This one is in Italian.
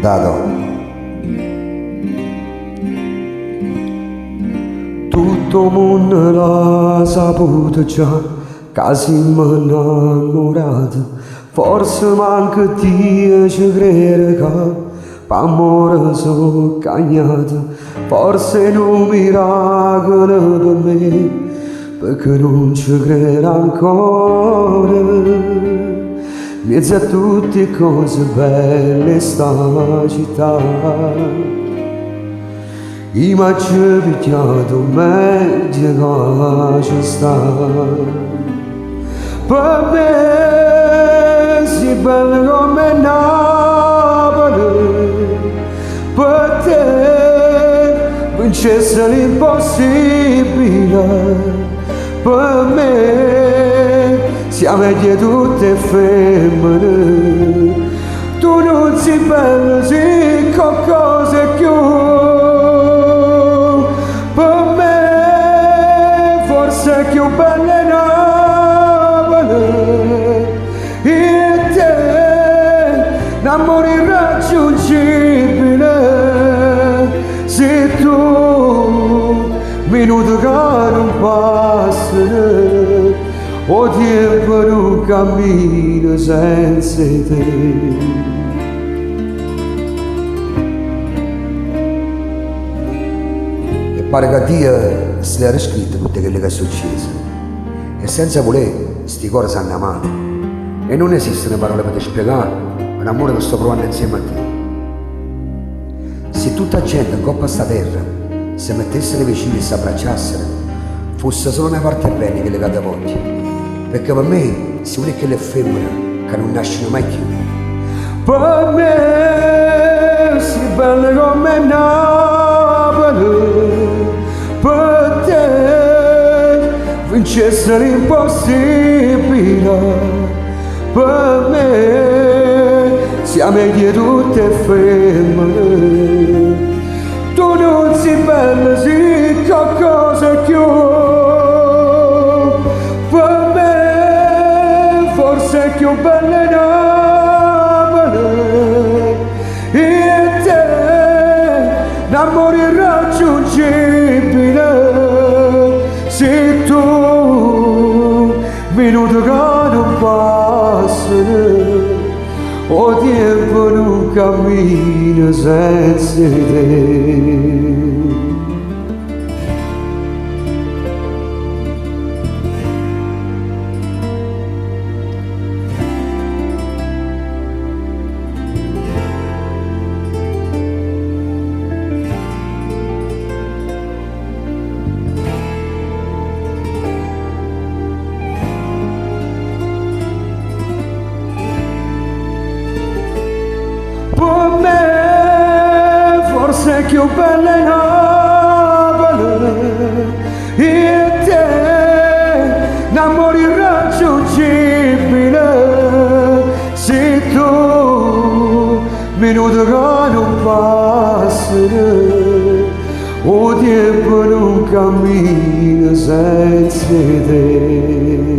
Dato. Tutto il mondo l'ha saputo già, che siamo innamorati. Forse manca Dio ci crede che per amore sono cagnato. Forse è un miracolo per me, perché non ci credo ancora. Mezzo a tutte cose belle sta città, i maggi picchiato meglio che ci sta. Per me si bello come Napoli, per te vincesse l'impossibile. Per me siamo di tutte femmine, tu non sei bella, sei qualcosa più. Per me forse più bella è Napoli, e te l'amore irraggiungibile. Se tu minuto che non passa, o tempo non cammino senza te. E pare che Dio si era scritto tutte quelle che è successo, e senza voler sti cuori sanno amati, e non esistono parole per spiegare l'amore che sto provando insieme a te. Se tutta gente in coppa a sta terra si mettessero vicini e si abbracciassero, fosse solo una parte bella che le catapulti, perché per me si vuole che le femmine che non nascono mai più. Per me si bella come Napoli, per te vincesse l'impossibile. Per me siamo di tutte femmine, tu non sei bella, sei qualcosa più. Per me forse più bella è Napoli, e te l'amore irraggiungibile. Se tu minuto che non passa, o tempo non cammina senza te. Per me forse più bella è Napoli, e te l'amore irraggiungibile. Se tu minuto che non passa, o tempo non cammina senza te.